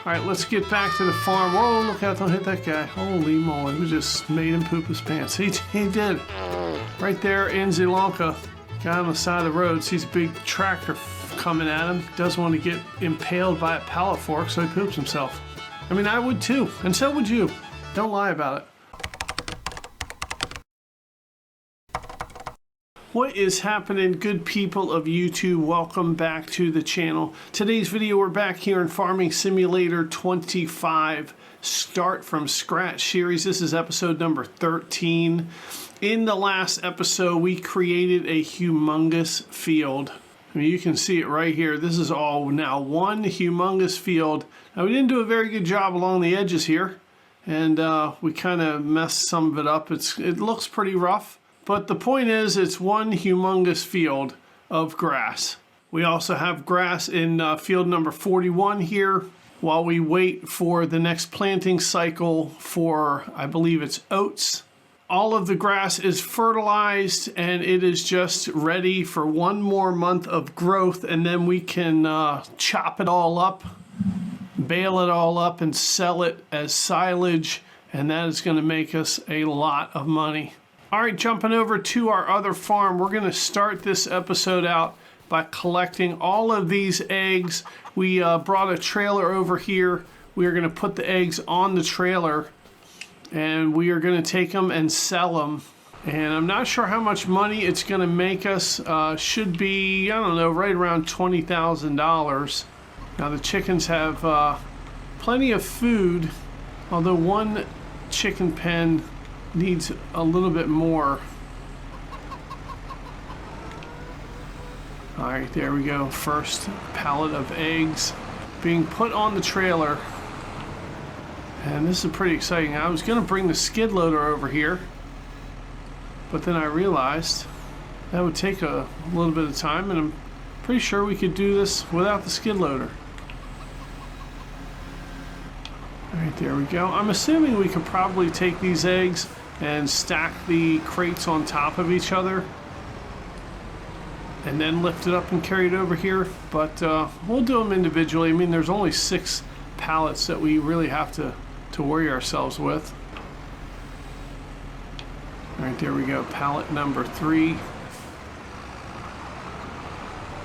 right, let's get back to the farm. Whoa, look out, don't hit that guy. Holy moly, we just made him poop his pants. He did. Right there in Sri Lanka, guy on the side of the road, sees a big tractor coming at him. Doesn't want to get impaled by a pallet fork, so he poops himself. I mean, I would too, and so would you. Don't lie about it. What is happening, good people of YouTube? Welcome back to the channel. Today's video, we're back here in Farming Simulator 25 Start from Scratch series. This is episode number 13. In the last episode, we created a humongous field. I mean, you can see it right here. This is all now one humongous field. Now, we didn't do a very good job along the edges here, and we kind of messed some of it up. It looks pretty rough. But the point is, it's one humongous field of grass. We also have grass in field number 41 here while we wait for the next planting cycle for, I believe it's oats. All of the grass is fertilized and it is just ready for one more month of growth, and then we can chop it all up, bale it all up and sell it as silage, and that is going to make us a lot of money. All right, jumping over to our other farm, we're going to start this episode out by collecting all of these eggs. We brought a trailer over here. We are going to put the eggs on the trailer, and we are going to take them and sell them. And I'm not sure how much money it's going to make us. Should be, I don't know, right around $20,000. Now the chickens have plenty of food, although one chicken pen needs a little bit more. All right, there we go. First pallet of eggs being put on the trailer. And this is pretty exciting. I was going to bring the skid loader over here, but then I realized that would take a little bit of time, and I'm pretty sure we could do this without the skid loader. All right, there we go. I'm assuming we could probably take these eggs and stack the crates on top of each other and then lift it up and carry it over here, but we'll do them individually. I mean, there's only 6 pallets that we really have to worry ourselves with. All right, there we go. Pallet number 3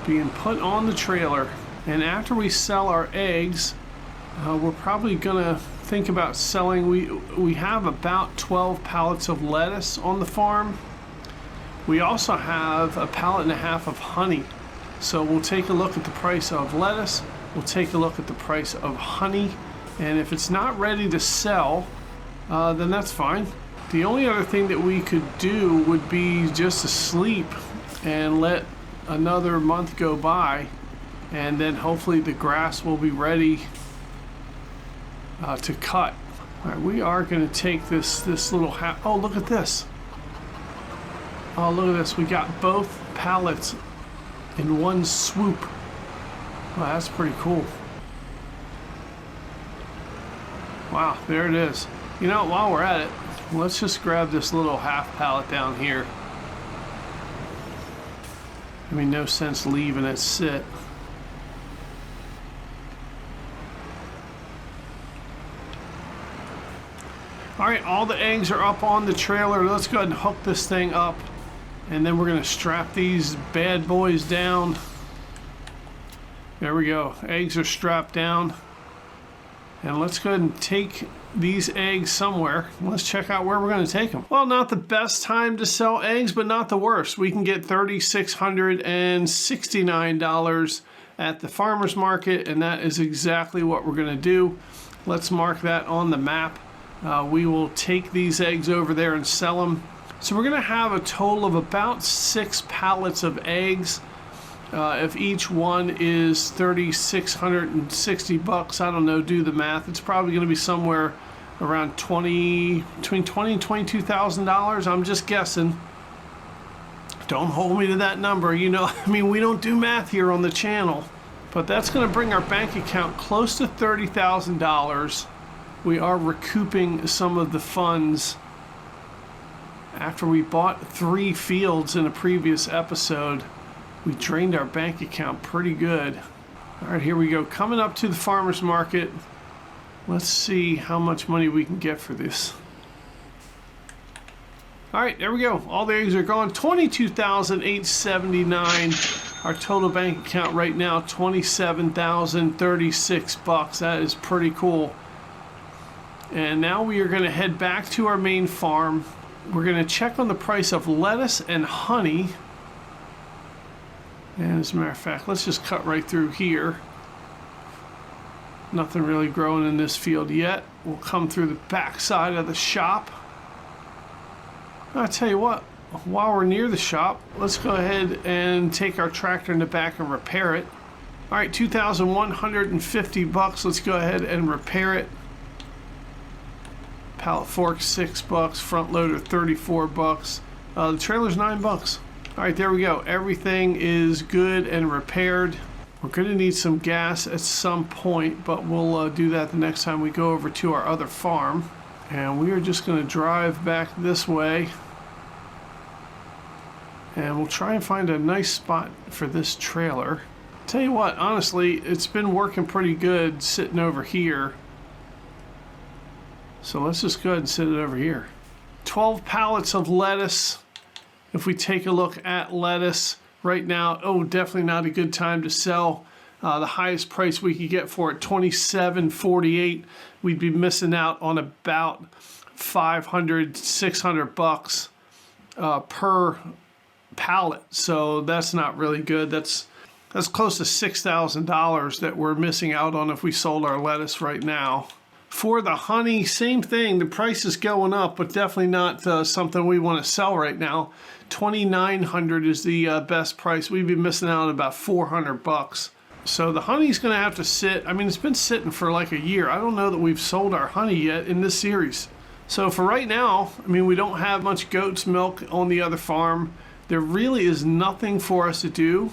being put on the trailer. And after we sell our eggs, we're probably gonna think about selling. We have about 12 pallets of lettuce on the farm. We also have a pallet and a half of honey. So we'll take a look at the price of lettuce. We'll take a look at the price of honey. And if it's not ready to sell, then that's fine. The only other thing that we could do would be just to sleep and let another month go by, and then hopefully the grass will be ready to cut. All right, we are going to take this little half. Oh, look at this. Oh, look at this. We got both pallets in one swoop. Wow, that's pretty cool. Wow, there it is. You know, while we're at it, let's just grab this little half pallet down here. I mean, no sense leaving it sit. All right, all the eggs are up on the trailer. Let's go ahead and hook this thing up, and then we're going to strap these bad boys down. There we go. Eggs are strapped down. And let's go ahead and take these eggs somewhere. Let's check out where we're going to take them. Well, not the best time to sell eggs, but not the worst. We can get $3,669 at the farmer's market, and that is exactly what we're going to do. Let's mark that on the map. We will take these eggs over there and sell them. So we're going to have a total of about 6 pallets of eggs. If each one is $3,660, I don't know, do the math. It's probably going to be somewhere around between $20,000 and $22,000. I'm just guessing. Don't hold me to that number. You know, I mean, we don't do math here on the channel. But that's going to bring our bank account close to $30,000. We are recouping some of the funds after we bought 3 fields in a previous episode. We drained our bank account pretty good. All right, here we go. Coming up to the farmer's market. Let's see how much money we can get for this. All right, there we go. All the eggs are gone. $22,879. Our total bank account right now, $27,036. That is pretty cool. And now we are going to head back to our main farm. We're going to check on the price of lettuce and honey. And as a matter of fact, let's just cut right through here. Nothing really growing in this field yet. We'll come through the back side of the shop. I'll tell you what, while we're near the shop, let's go ahead and take our tractor in the back and repair it. All right, $2,150. Let's go ahead and repair it. Pallet fork, $6. Front loader, $34. The trailer's $9. All right, there we go. Everything is good and repaired. We're going to need some gas at some point, but we'll do that the next time we go over to our other farm. And we are just going to drive back this way. And we'll try and find a nice spot for this trailer. Tell you what, honestly, it's been working pretty good sitting over here. So let's just go ahead and sit it over here. 12 pallets of lettuce. If we take a look at lettuce right now, oh, definitely not a good time to sell. The highest price we could get for it, $27.48. We'd be missing out on about $500-600 per pallet. So that's not really good. That's close to $6,000 that we're missing out on if we sold our lettuce right now. For the honey, same thing. The price is going up, but definitely not something we want to sell right now. $2,900 is the best price. We'd be missing out on about $400. So the honey's going to have to sit. I mean, it's been sitting for like a year. I don't know that we've sold our honey yet in this series. So for right now, I mean, we don't have much goat's milk on the other farm. There really is nothing for us to do.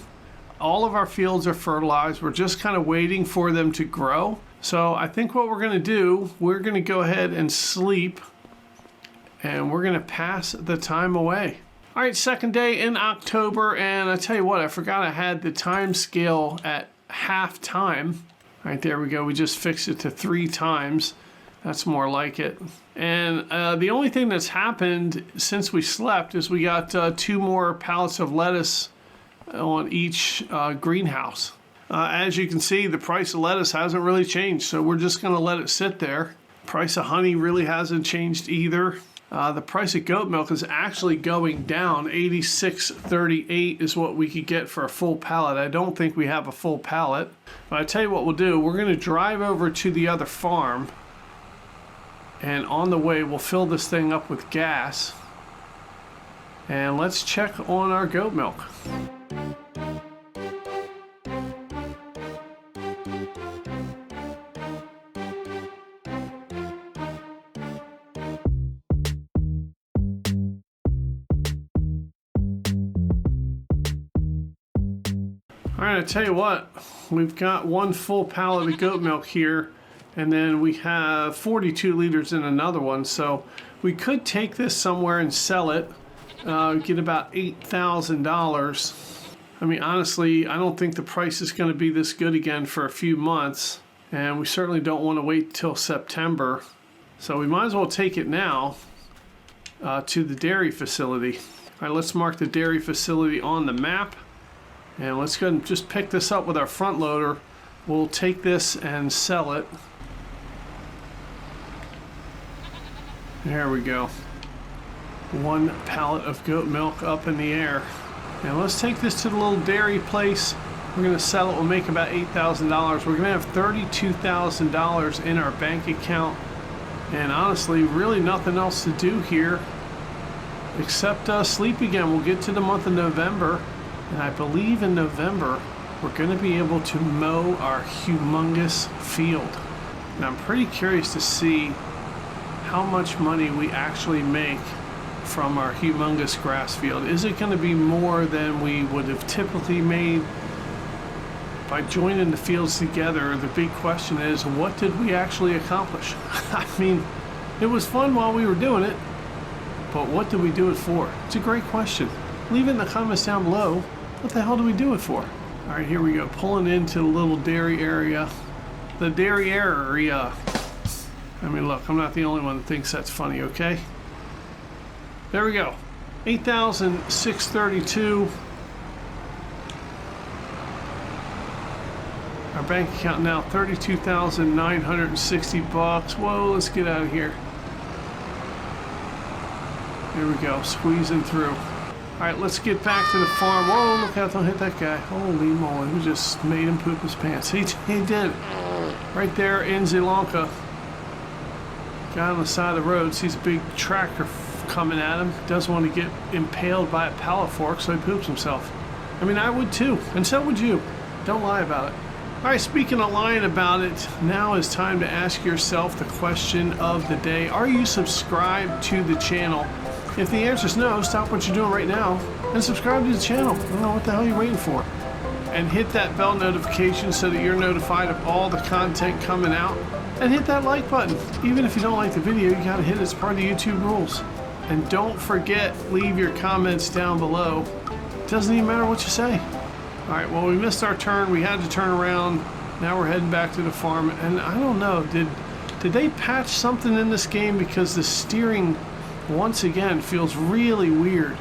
All of our fields are fertilized. We're just kind of waiting for them to grow. So I think what we're going to do, we're going to go ahead and sleep, and we're going to pass the time away. All right, second day in October, and I tell you what, I forgot I had the time scale at half time. All right, there we go. We just fixed it to 3 times. That's more like it. And the only thing that's happened since we slept is we got 2 more pallets of lettuce on each greenhouse. As you can see, the price of lettuce hasn't really changed, so we're just going to let it sit there. Price of honey really hasn't changed either. The price of goat milk is actually going down. $86.38 is what we could get for a full pallet. I don't think we have a full pallet. But I tell you what we'll do. We're going to drive over to the other farm. And on the way, we'll fill this thing up with gas. And let's check on our goat milk. All right, I tell you what, we've got 1 full pallet of goat milk here, and then we have 42 liters in another one. So we could take this somewhere and sell it, get about $8,000. I mean, honestly, I don't think the price is going to be this good again for a few months, and we certainly don't want to wait till September. So we might as well take it now to the dairy facility. All right, let's mark the dairy facility on the map. And let's go and just pick this up with our front loader. We'll take this and sell it. There we go. 1 pallet of goat milk up in the air. And let's take this to the little dairy place. We're going to sell it. We'll make about $8,000. We're going to have $32,000 in our bank account. And honestly, really nothing else to do here except sleep again. We'll get to the month of November. And I believe in November, we're going to be able to mow our humongous field. And I'm pretty curious to see how much money we actually make from our humongous grass field. Is it going to be more than we would have typically made by joining the fields together? The big question is, what did we actually accomplish? I mean, it was fun while we were doing it, but what did we do it for? It's a great question. Leave it in the comments down below. What the hell do we do it for? All right, here we go. Pulling into the little dairy area. The dairy area. I mean, look, I'm not the only one that thinks that's funny, okay? There we go. 8,632. Our bank account now, 32,960 bucks. Whoa, let's get out of here. Here we go, squeezing through. All right, let's get back to the farm. Whoa, look out, don't hit that guy. Holy moly, we just made him poop his pants. He did. Right there in Sri Lanka. Guy on the side of the road sees a big tractor coming at him. Doesn't want to get impaled by a pallet fork, so he poops himself. I mean, I would too, and so would you. Don't lie about it. All right, speaking of lying about it, now is time to ask yourself the question of the day. Are you subscribed to the channel? If the answer is no, stop what you're doing right now and subscribe to the channel. I don't know what the hell you're waiting for. And hit that bell notification so that you're notified of all the content coming out. And hit that like button. Even if you don't like the video, you gotta hit it. It's part of the YouTube rules. And don't forget, leave your comments down below. It doesn't even matter what you say. All right, well, we missed our turn. We had to turn around. Now we're heading back to the farm. And I don't know, did they patch something in this game? Because the steering, once again, feels really weird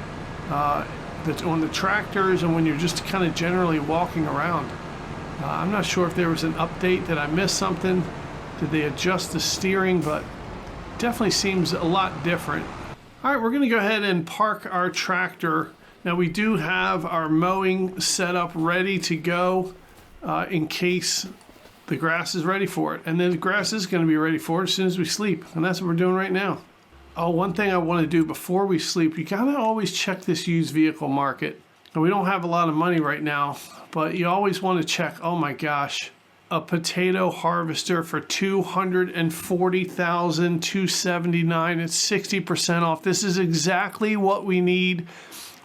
on the tractors and when you're just kind of generally walking around. I'm not sure if there was an update. Did I miss something? Did they adjust the steering? But definitely seems a lot different. All right, we're going to go ahead and park our tractor. Now we do have our mowing set up ready to go in case the grass is ready for it. And then the grass is going to be ready for it as soon as we sleep. And that's what we're doing right now. Oh, one thing I want to do before we sleep, you gotta always check this used vehicle market. And we don't have a lot of money right now, but you always want to check. Oh my gosh, a potato harvester for $240,279. It's 60% off. This is exactly what we need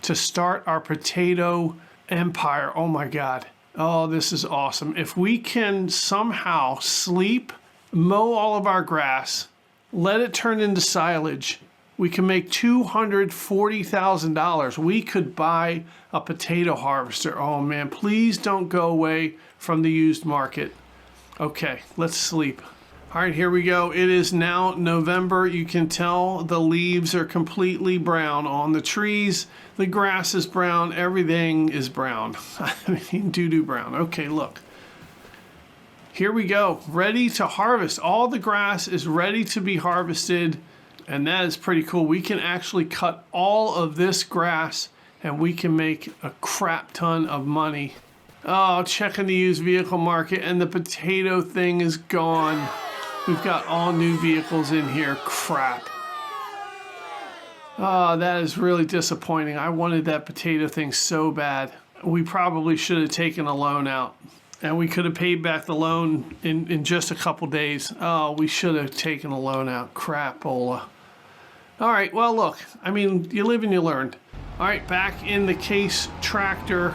to start our potato empire. Oh my God. Oh, this is awesome. If we can somehow sleep, mow all of our grass, let it turn into silage, we can make $240,000. We could buy a potato harvester. Oh man, please don't go away from the used market. Okay, let's sleep. All right, here we go. It is now November. You can tell the leaves are completely brown on the trees. The grass is brown. Everything is brown. I mean, doo-doo brown. Okay, look. Here we go, ready to harvest. All the grass is ready to be harvested, and that is pretty cool. We can actually cut all of this grass, and we can make a crap ton of money. Oh, checking the used vehicle market, and the potato thing is gone. We've got all new vehicles in here. Crap. Oh, that is really disappointing. I wanted that potato thing so bad. We probably should have taken a loan out. And we could have paid back the loan in just a couple days. Oh, we should have taken a loan out. Crapola. All right, well, look. I mean, you live and you learn. All right, back in the Case tractor.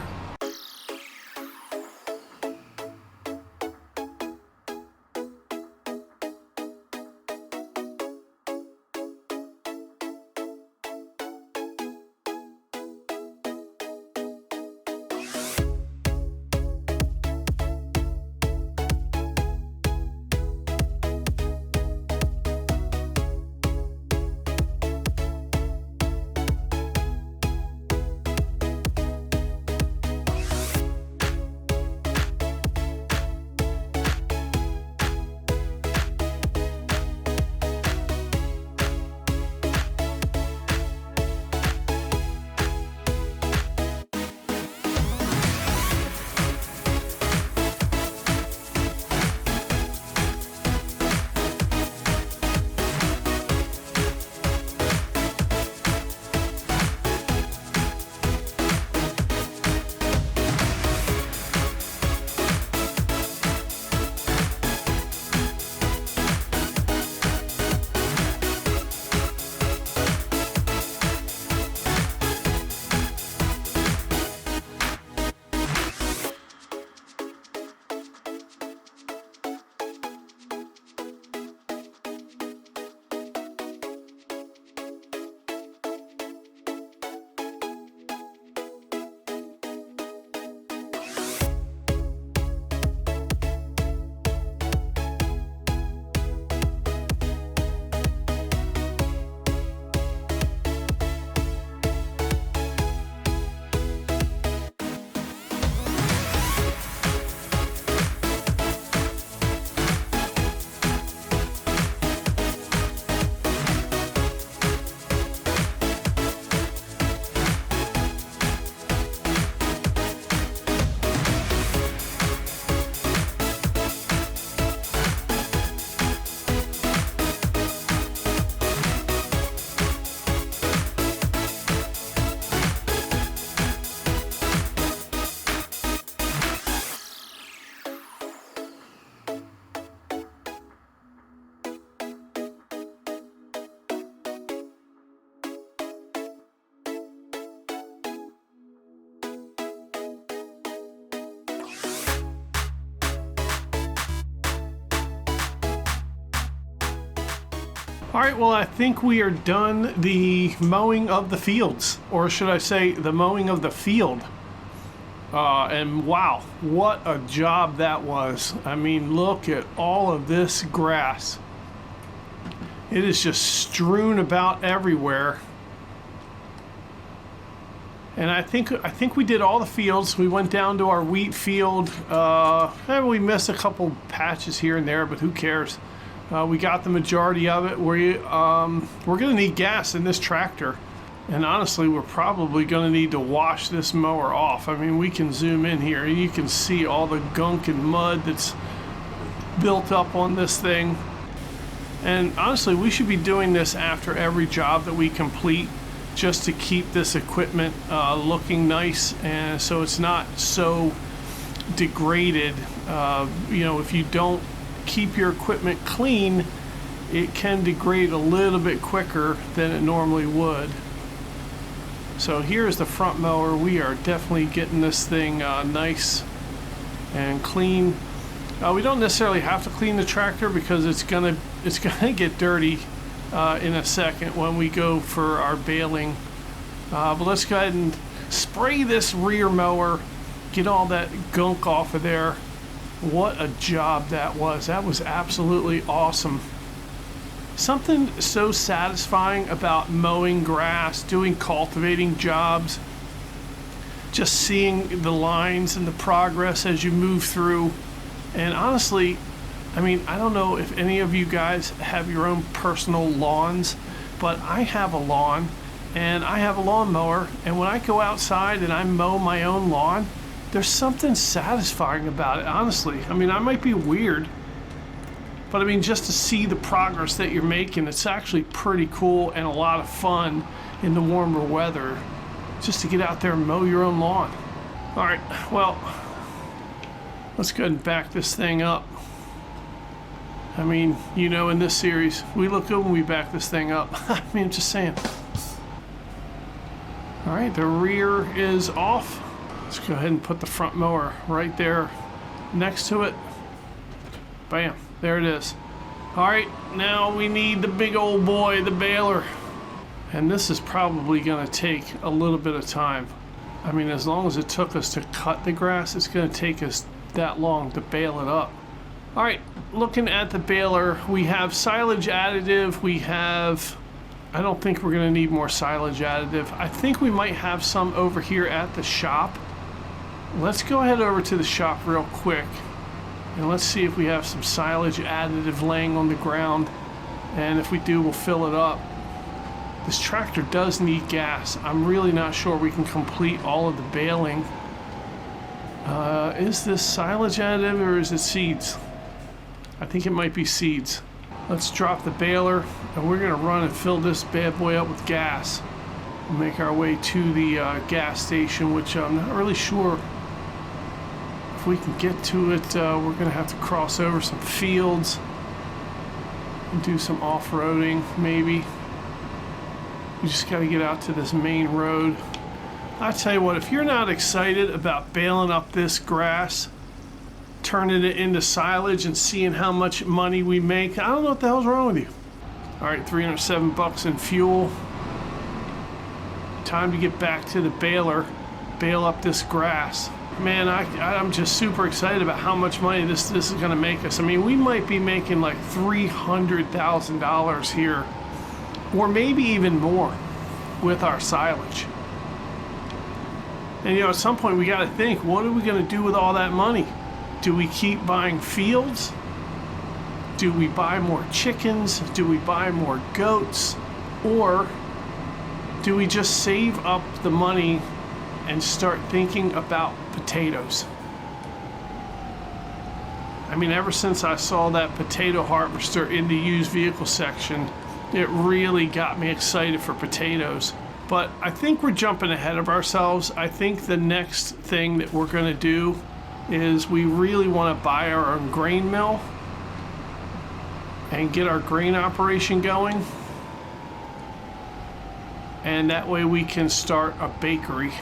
All right, well, I think we are done the mowing of the fields, or should I say the mowing of the field. And wow, what a job that was. I mean, look at all of this grass. It is just strewn about everywhere. And I think we did all the fields. We went down to our wheat field. We missed a couple patches here and there, but who cares? We got the majority of it. We're going to need gas in this tractor. And honestly, we're probably going to need to wash this mower off. I mean, we can zoom in here and you can see all the gunk and mud that's built up on this thing. And honestly, we should be doing this after every job that we complete, just to keep this equipment looking nice, and so it's not so degraded. You know, if you don't keep your equipment clean, it can degrade a little bit quicker than it normally would. So here's the front mower. We are definitely getting this thing nice and clean. We don't necessarily have to clean the tractor because it's gonna get dirty in a second when we go for our baling. But let's go ahead and spray this rear mower, get all that gunk off of there. What a job that was. That was absolutely awesome. Something so satisfying about mowing grass, doing cultivating jobs, just seeing the lines and the progress as you move through. And honestly, I mean, I don't know if any of you guys have your own personal lawns, but I have a lawn and I have a lawnmower, and when I go outside and I mow my own lawn, there's something satisfying about it, honestly. I mean, I might be weird, but I mean, just to see the progress that you're making, it's actually pretty cool and a lot of fun in the warmer weather, just to get out there and mow your own lawn. All right, well, let's go ahead and back this thing up. I mean, you know, in this series, we look good when we back this thing up. I mean, I'm just saying. All right, the rear is off. Let's go ahead and put the front mower right there next to it. Bam, there it is. All right, now we need the big old boy, the baler. And this is probably gonna take a little bit of time. I mean, as long as it took us to cut the grass, it's gonna take us that long to bale it up. All right, looking at the baler, we have silage additive. We have, I don't think we're gonna need more silage additive. I think we might have some over here at the shop. Let's go ahead over to the shop real quick and let's see if we have some silage additive laying on the ground. And if we do, we'll fill it up. This tractor does need gas. I'm really not sure we can complete all of the baling. Is this silage additive or is it seeds? I think it might be seeds. Let's drop the baler and we're gonna run and fill this bad boy up with gas. We'll make our way to the gas station, which I'm not really sure if we can get to it. We're gonna have to cross over some fields and do some off-roading, maybe. We just gotta get out to this main road. I tell you what, if you're not excited about baling up this grass, turning it into silage and seeing how much money we make, I don't know what the hell's wrong with you. All right, 307 bucks in fuel. Time to get back to the baler, bale up this grass. Man, I'm just super excited about how much money this is gonna make us. I mean, we might be making like $300,000 here, or maybe even more with our silage. And you know, at some point we gotta think, what are we gonna do with all that money? Do we keep buying fields? Do we buy more chickens? Do we buy more goats? Or do we just save up the money and start thinking about potatoes? I mean, ever since I saw that potato harvester in the used vehicle section, it really got me excited for potatoes. But I think we're jumping ahead of ourselves. I think the next thing that we're gonna do is we really wanna buy our own grain mill and get our grain operation going. And that way we can start a bakery.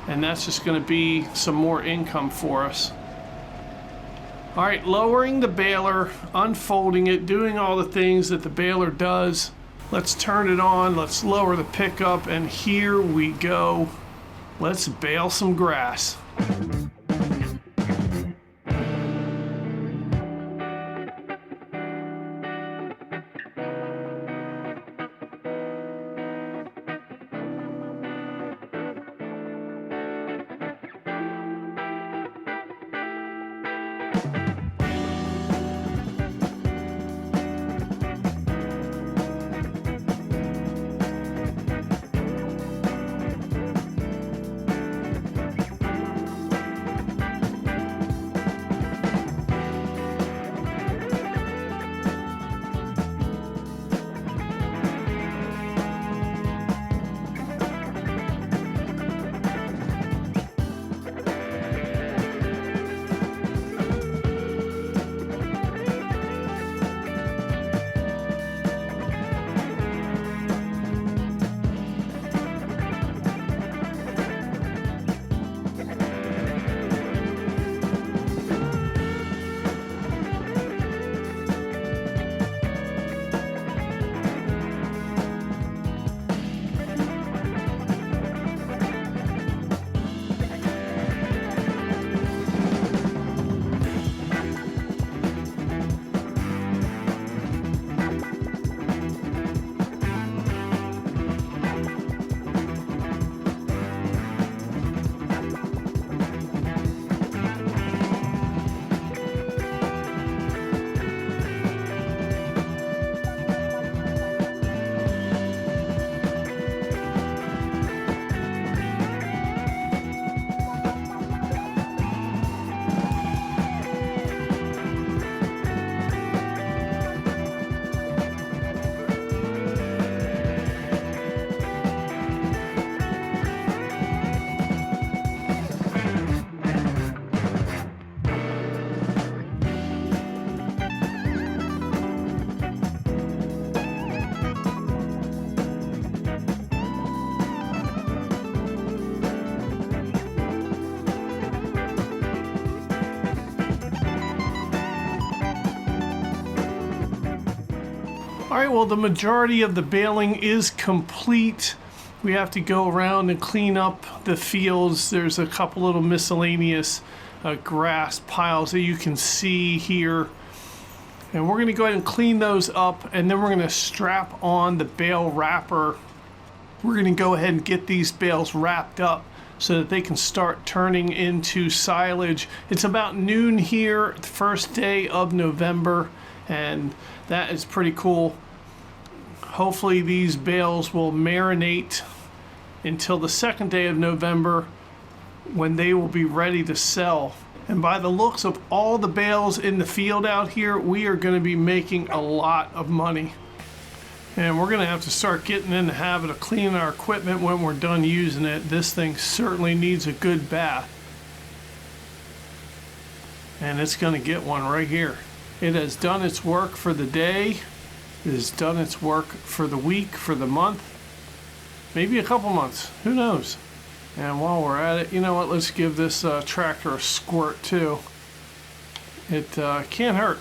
And that's just gonna be some more income for us. All right, lowering the baler, unfolding it, doing all the things that the baler does. Let's turn it on, let's lower the pickup, and here we go. Let's bale some grass. All right, well, the majority of the baling is complete. We have to go around and clean up the fields. There's a couple little miscellaneous grass piles that you can see here. And we're gonna go ahead and clean those up, and then we're gonna strap on the bale wrapper. We're gonna go ahead and get these bales wrapped up so that they can start turning into silage. It's about noon here, the first day of November, and that is pretty cool. Hopefully these bales will marinate until the second day of November when they will be ready to sell. And by the looks of all the bales in the field out here, we are going to be making a lot of money. And we're going to have to start getting in the habit of cleaning our equipment when we're done using it. This thing certainly needs a good bath. And it's going to get one right here. It has done its work for the day. It has done its work for the week, for the month, maybe a couple months. Who knows? And while we're at it, you know what? Let's give this tractor a squirt too. It can't hurt.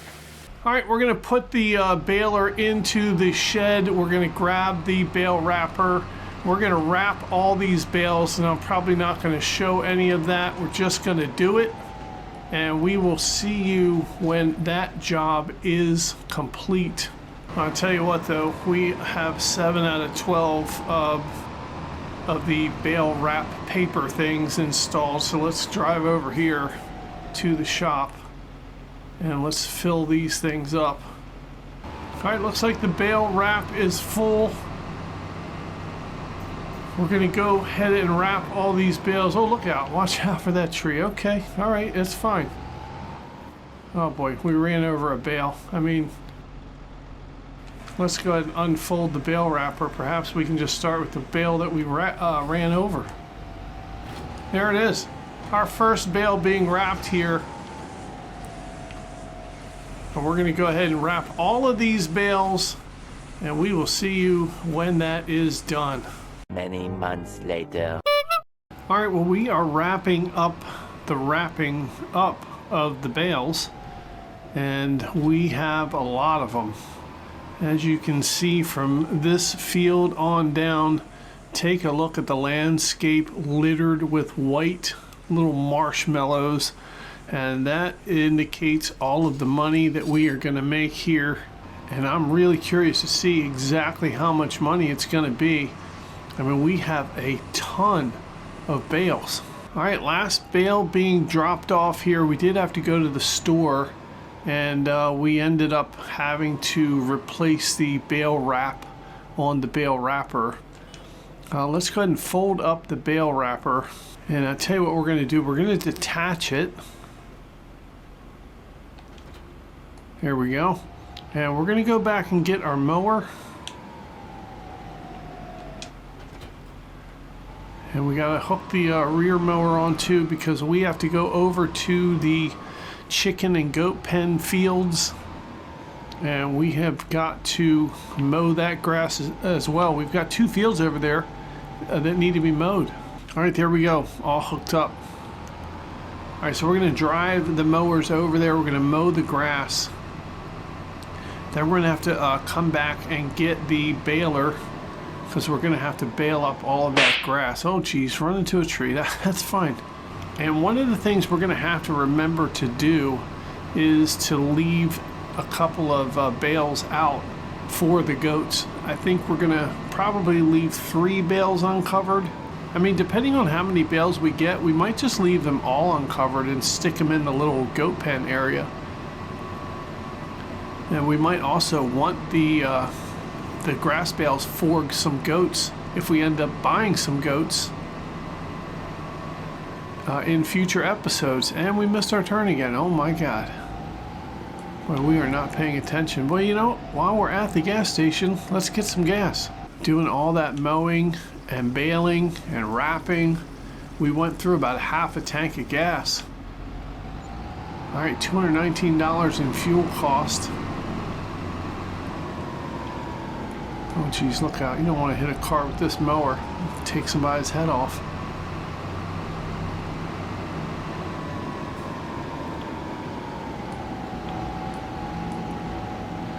All right, we're going to put the baler into the shed. We're going to grab the bale wrapper. We're going to wrap all these bales, and I'm probably not going to show any of that. We're just going to do it. And we will see you when that job is complete. I'll tell you what though, we have 7 out of 12 of the bale wrap paper things installed. So let's drive over here to the shop and let's fill these things up. All right, looks like the bale wrap is full. We're gonna go ahead and wrap all these bales. Oh, look out, watch out for that tree. Okay, all right, it's fine. Oh boy, we ran over a bale. I mean, let's go ahead and unfold the bale wrapper. Perhaps we can just start with the bale that we ran over. There it is. Our first bale being wrapped here. And we're gonna go ahead and wrap all of these bales, and we will see you when that is done. Many months later. All right, well, we are wrapping up the wrapping up of the bales. and we have a lot of them. As you can see from this field on down, take a look at the landscape littered with white little marshmallows, and that indicates all of the money that we are going to make here. And I'm really curious to see exactly how much money it's going to be. I mean, we have a ton of bales. All right, last bale being dropped off here. We did have to go to the store, and we ended up having to replace the bale wrap on the bale wrapper. Let's go ahead and fold up the bale wrapper, and I'll tell you what we're going to do. We're going to detach it. There we go. And we're going to go back and get our mower. And we got to hook the rear mower on too, because we have to go over to the chicken and goat pen fields. And we have got to mow that grass as well. We've got 2 fields over there that need to be mowed. All right, there we go, all hooked up. All right, so we're going to drive the mowers over there. We're going to mow the grass. Then we're going to have to come back and get the baler, because we're going to have to bale up all of that grass. Oh geez, run into a tree. That's fine. And one of the things we're going to have to remember to do is to leave a couple of bales out for the goats. I think we're going to probably leave 3 bales uncovered. I mean, depending on how many bales we get, we might just leave them all uncovered and stick them in the little goat pen area. And we might also want the grass bales for some goats if we end up buying some goats in future episodes. And we missed our turn again. Oh my God. Well, we are not paying attention. Well, you know, while we're at the gas station, let's get some gas. Doing all that mowing and baling and wrapping, we went through about half a tank of gas. All right, $219 in fuel cost. Oh geez, look out. You don't want to hit a car with this mower. Take somebody's head off.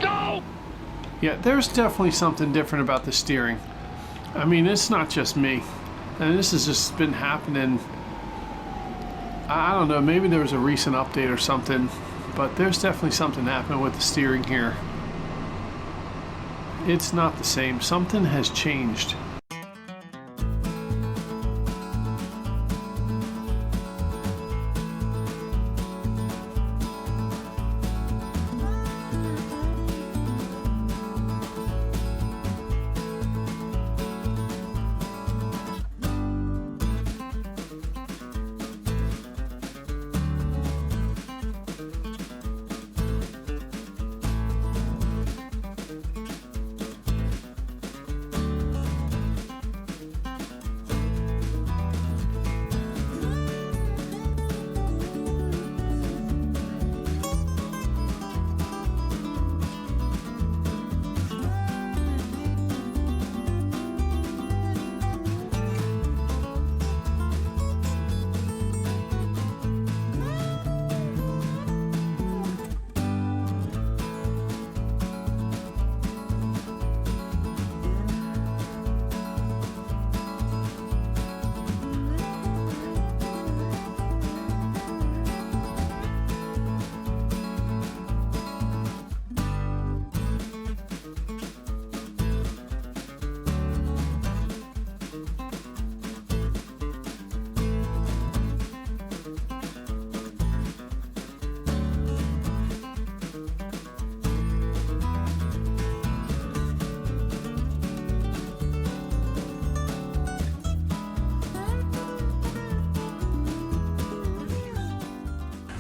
No! Yeah, there's definitely something different about the steering. I mean, it's not just me. And this has just been happening. I don't know, maybe there was a recent update or something, but there's definitely something happening with the steering here. It's not the same. Something has changed.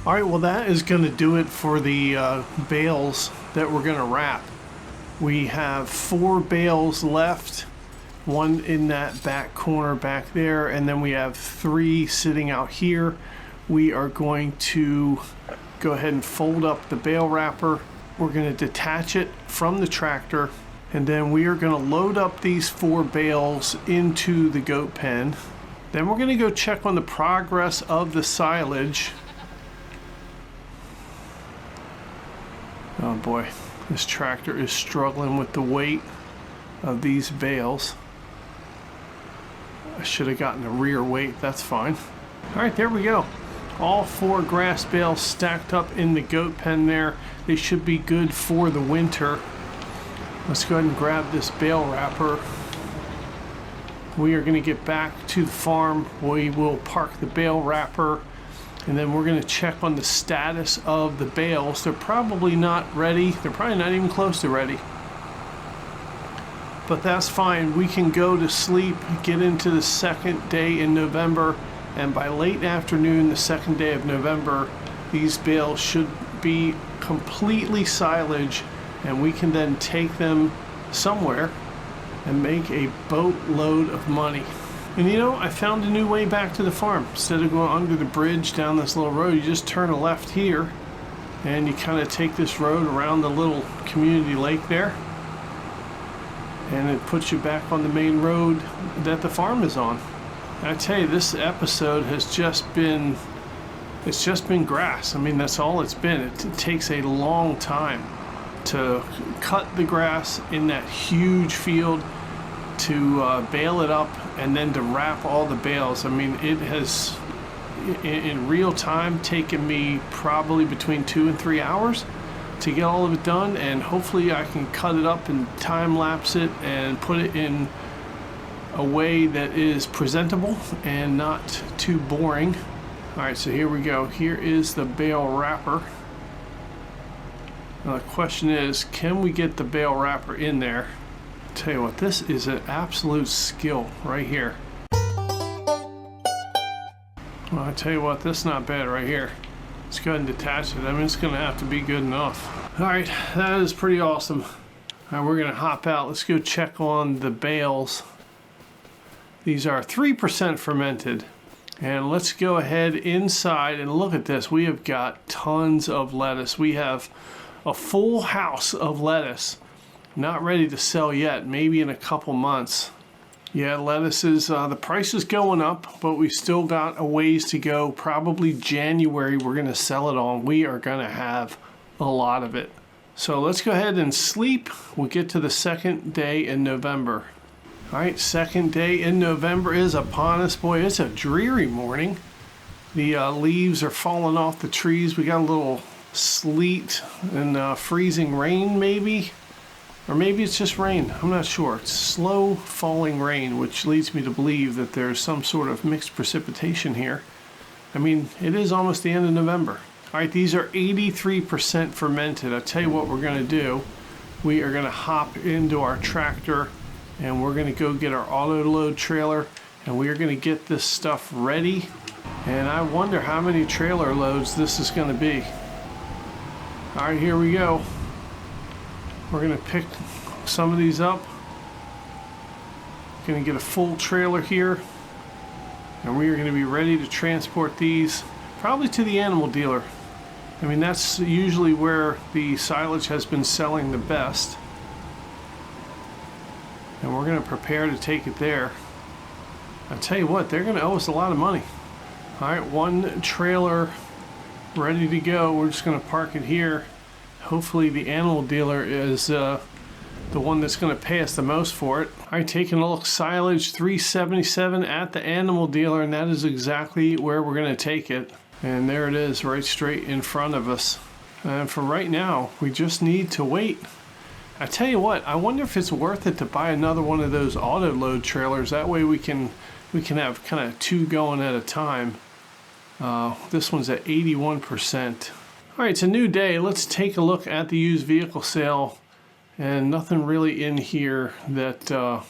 All right, well that is going to do it for the bales that we're going to wrap. We have 4 bales left, 1 in that back corner back there, and then we have 3 sitting out here. We are going to go ahead and fold up the bale wrapper. We're going to detach it from the tractor, and then we are going to load up these 4 bales into the goat pen. Then we're going to go check on the progress of the silage. Oh boy, this tractor is struggling with the weight of these bales. I should have gotten a rear weight, that's fine. All right, there we go. All 4 grass bales stacked up in the goat pen there. They should be good for the winter. Let's go ahead and grab this bale wrapper. We are going to get back to the farm. We will park the bale wrapper, and then we're going to check on the status of the bales. They're probably not ready. They're probably not even close to ready. But that's fine. We can go to sleep, get into the second day in November, and by late afternoon, the second day of November, these bales should be completely silage, and we can then take them somewhere and make a boatload of money. And you know, I found a new way back to the farm. Instead of going under the bridge down this little road, you just turn a left here, and you kind of take this road around the little community lake there, and it puts you back on the main road that the farm is on. And I tell you, this episode has just been, it's just been grass. I mean, that's all it's been. It takes a long time to cut the grass in that huge field, to bale it up, and then to wrap all the bales. I mean, it has, in real time, taken me probably between 2 and 3 hours to get all of it done, and hopefully I can cut it up and time lapse it and put it in a way that is presentable and not too boring. All right, so here we go. Here is the bale wrapper. Now the question is, can we get the bale wrapper in there? I'll tell you what, this is an absolute skill right here. Well, I tell you what, this is not bad right here. Let's go ahead and detach it. I mean, it's gonna have to be good enough. All right, that is pretty awesome. All right, we're gonna hop out. Let's go check on the bales. These are 3% fermented. And let's go ahead inside and look at this. We have got tons of lettuce. We have a full house of lettuce. Not ready to sell yet, maybe in a couple months. Yeah, lettuce is, the price is going up, but we still got a ways to go. Probably January we're gonna sell it on. We are gonna have a lot of it. So let's go ahead and sleep. We'll get to the second day in November. All right, second day in November is upon us. Boy, it's a dreary morning. The leaves are falling off the trees. We got a little sleet and freezing rain maybe. Or maybe it's just rain, I'm not sure. It's slow falling rain, which leads me to believe that there's some sort of mixed precipitation here. I mean, it is almost the end of November. All right, these are 83% fermented. I'll tell you what we're gonna do. We are gonna hop into our tractor, and we're gonna go get our auto load trailer, and we are gonna get this stuff ready. And I wonder how many trailer loads this is gonna be. All right, here we go. We're gonna pick some of these up. Gonna get a full trailer here, and we are gonna be ready to transport these probably to the animal dealer. I mean, that's usually where the silage has been selling the best. And we're gonna prepare to take it there. I tell you what, they're gonna owe us a lot of money. All right, one trailer ready to go. We're just gonna park it here. Hopefully the animal dealer is the one that's going to pay us the most for it. All right, taking a look, silage $3.77 at the animal dealer, and that is exactly where we're going to take it. And there it is, right straight in front of us. And for right now, we just need to wait. I tell you what, I wonder if it's worth it to buy another one of those auto load trailers. That way we can have kind of 2 going at a time. This one's at 81%. All right, it's a new day. Let's take a look at the used vehicle sale, and nothing really in here that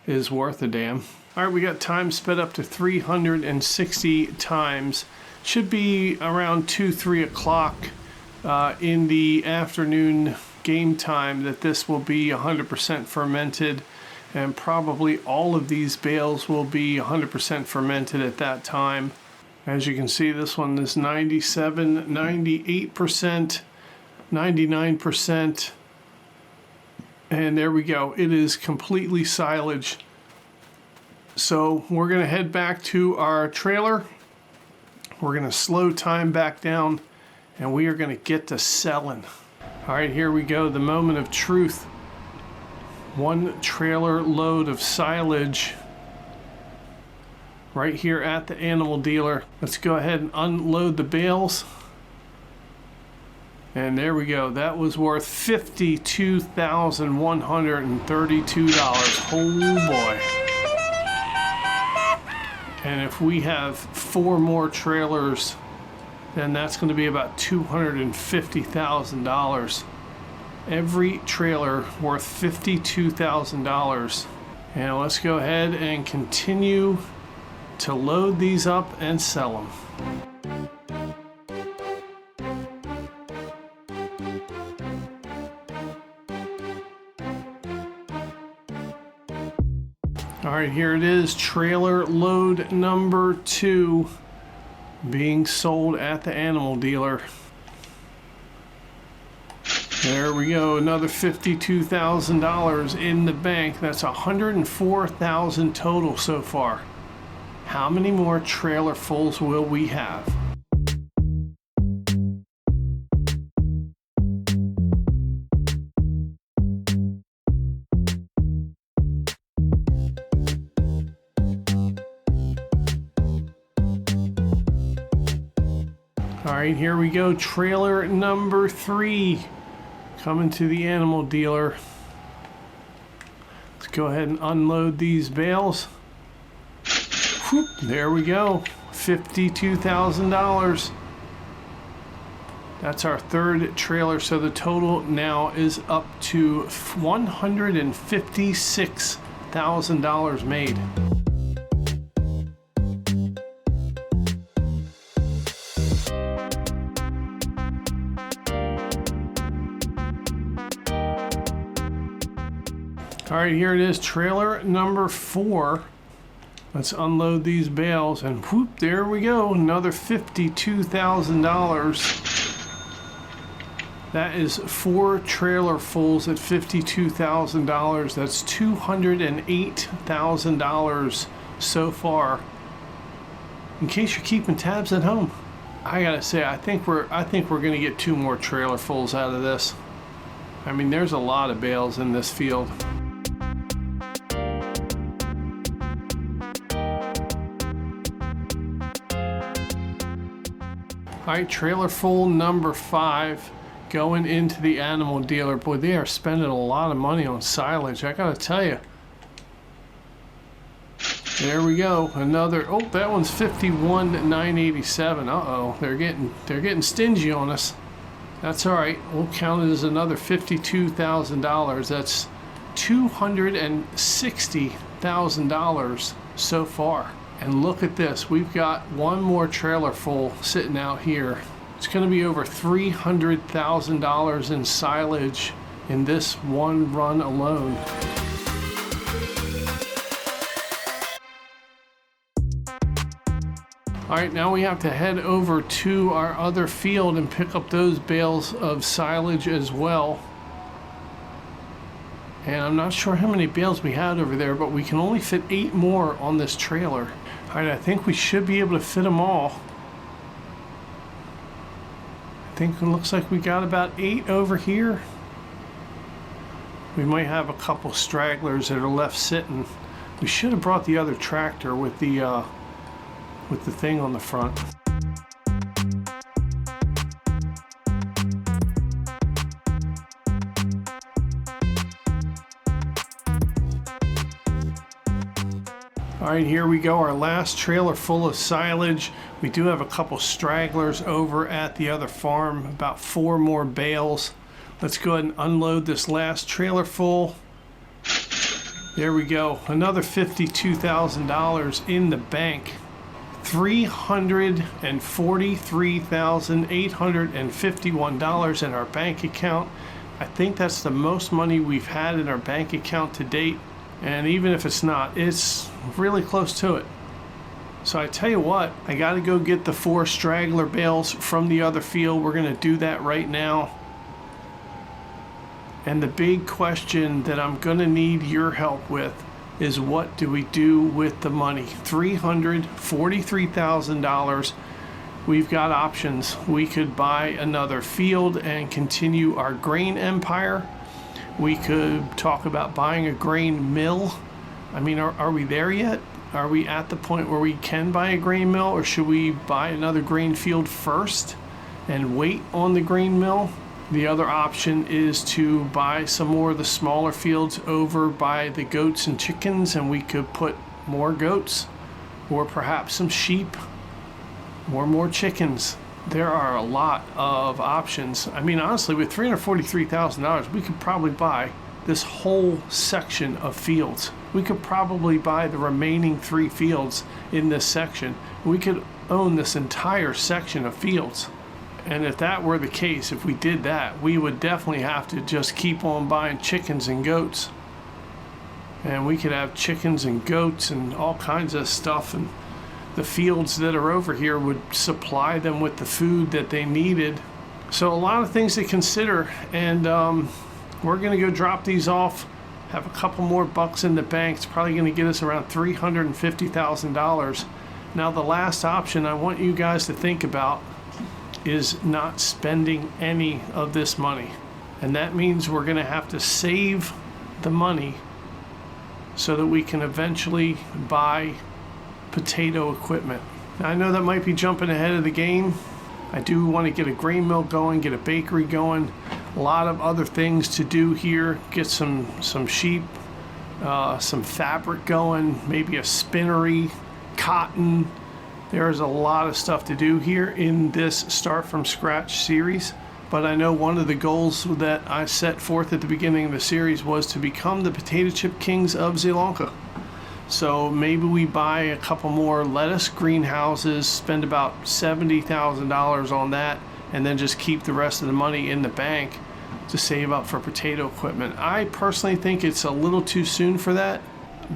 is worth a damn. All right, we got time sped up to 360 times. Should be around 2-3 o'clock in the afternoon game time that this will be 100% fermented, and probably all of these bales will be 100% fermented at that time. As you can see, this one is 97, 98%, 99%. And there we go. It is completely silage. So we're going to head back to our trailer. We're going to slow time back down, and we are going to get to selling. All right, here we go, the moment of truth. One trailer load of silage right here at the animal dealer. Let's go ahead and unload the bales. And there we go. That was worth $52,132. Oh boy. And if we have 4 more trailers, then that's going to be about $250,000. Every trailer worth $52,000. And let's go ahead and continue to load these up and sell them. All right, here it is, trailer load number 2 being sold at the animal dealer. There we go, another $52,000 in the bank. That's $104,000 total so far. How many more trailer fulls will we have? All right, here we go, trailer number 3 coming to the animal dealer. Let's go ahead and unload these bales. Whoop, there we go, $52,000. That's our 3rd trailer, so the total now is up to $156,000 made. All right, here it is, trailer number 4. Let's unload these bales, and whoop, there we go, another $52,000. That is 4 trailer fulls at $52,000. That's $208,000 so far. In case you're keeping tabs at home, I gotta say, I think we're gonna get 2 more trailer fulls out of this. I mean, there's a lot of bales in this field. All right, trailer full number 5 going into the animal dealer. Boy, they are spending a lot of money on silage, I gotta tell you. There we go, another, oh, that one's $51,987. Uh-oh, they're getting stingy on us. That's all right, we'll count it as another $52,000. That's $260,000 so far. And look at this, we've got 1 more trailer full sitting out here. It's gonna be over $300,000 in silage in this one run alone. All right, now we have to head over to our other field and pick up those bales of silage as well. And I'm not sure how many bales we had over there, but we can only fit 8 more on this trailer. All right, I think we should be able to fit them all. I think it looks like we got about 8 over here. We might have a couple stragglers that are left sitting. We should have brought the other tractor with the thing on the front. All right, here we go, our last trailer full of silage. We do have a couple stragglers over at the other farm, about 4 more bales. Let's go ahead and unload this last trailer full. There we go, another $52,000 in the bank. $343,851 in our bank account. I think that's the most money we've had in our bank account to date. And even if it's not, it's really close to it. So I tell you what, I got to go get the 4 straggler bales from the other field. We're going to do that right now. And the big question that I'm going to need your help with is, what do we do with the money? $343,000. we've got options. We could buy another field and continue our grain empire. We could talk about buying a grain mill. I mean, are we there yet? Are we at the point where we can buy a grain mill, or should we buy another grain field first and wait on the grain mill? The other option is to buy some more of the smaller fields over by the goats and chickens, and we could put more goats or perhaps some sheep or more chickens. There are a lot of options. I mean, honestly, with $343,000, we could probably buy this whole section of fields. We could probably buy the remaining 3 fields in this section. We could own this entire section of fields. And if that were the case, if we did that, we would definitely have to just keep on buying chickens and goats. And we could have chickens and goats and all kinds of stuff, and the fields that are over here would supply them with the food that they needed. So a lot of things to consider, and we're gonna go drop these off, have a couple more bucks in the bank. It's probably gonna get us around $350,000. Now the last option I want you guys to think about is not spending any of this money. And that means we're gonna have to save the money so that we can eventually buy potato equipment. Now, I know that might be jumping ahead of the game. I do want to get a grain mill going, get a bakery going, a lot of other things to do here, get some sheep, some fabric going, maybe a spinnery, cotton. There's a lot of stuff to do here in this Start From Scratch series. But I know one of the goals that I set forth at the beginning of the series was to become the potato chip kings of Sri Lanka. So maybe we buy a couple more lettuce greenhouses, spend about $70,000 on that, and then just keep the rest of the money in the bank to save up for potato equipment. I personally think it's a little too soon for that,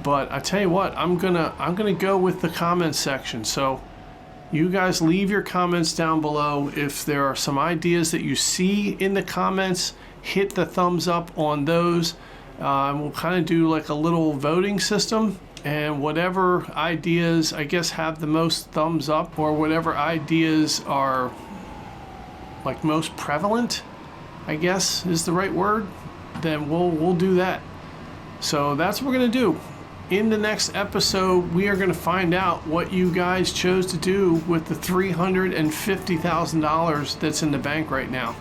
but I tell you what, I'm gonna go with the comments section. So you guys leave your comments down below. If there are some ideas that you see in the comments, hit the thumbs up on those. We'll kind of do like a little voting system, and whatever ideas I guess have the most thumbs up, or whatever ideas are like most prevalent, I guess is the right word, then we'll do that. So that's what we're gonna do. In the next episode, we are gonna find out what you guys chose to do with the $350,000 that's in the bank right now.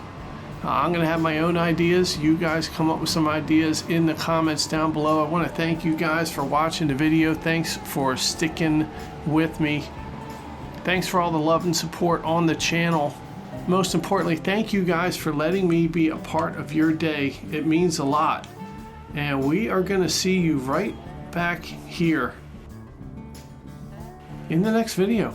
I'm going to have my own ideas. You guys come up with some ideas in the comments down below. I want to thank you guys for watching the video. Thanks for sticking with me. Thanks for all the love and support on the channel. Most importantly, thank you guys for letting me be a part of your day. It means a lot. And we are going to see you right back here in the next video.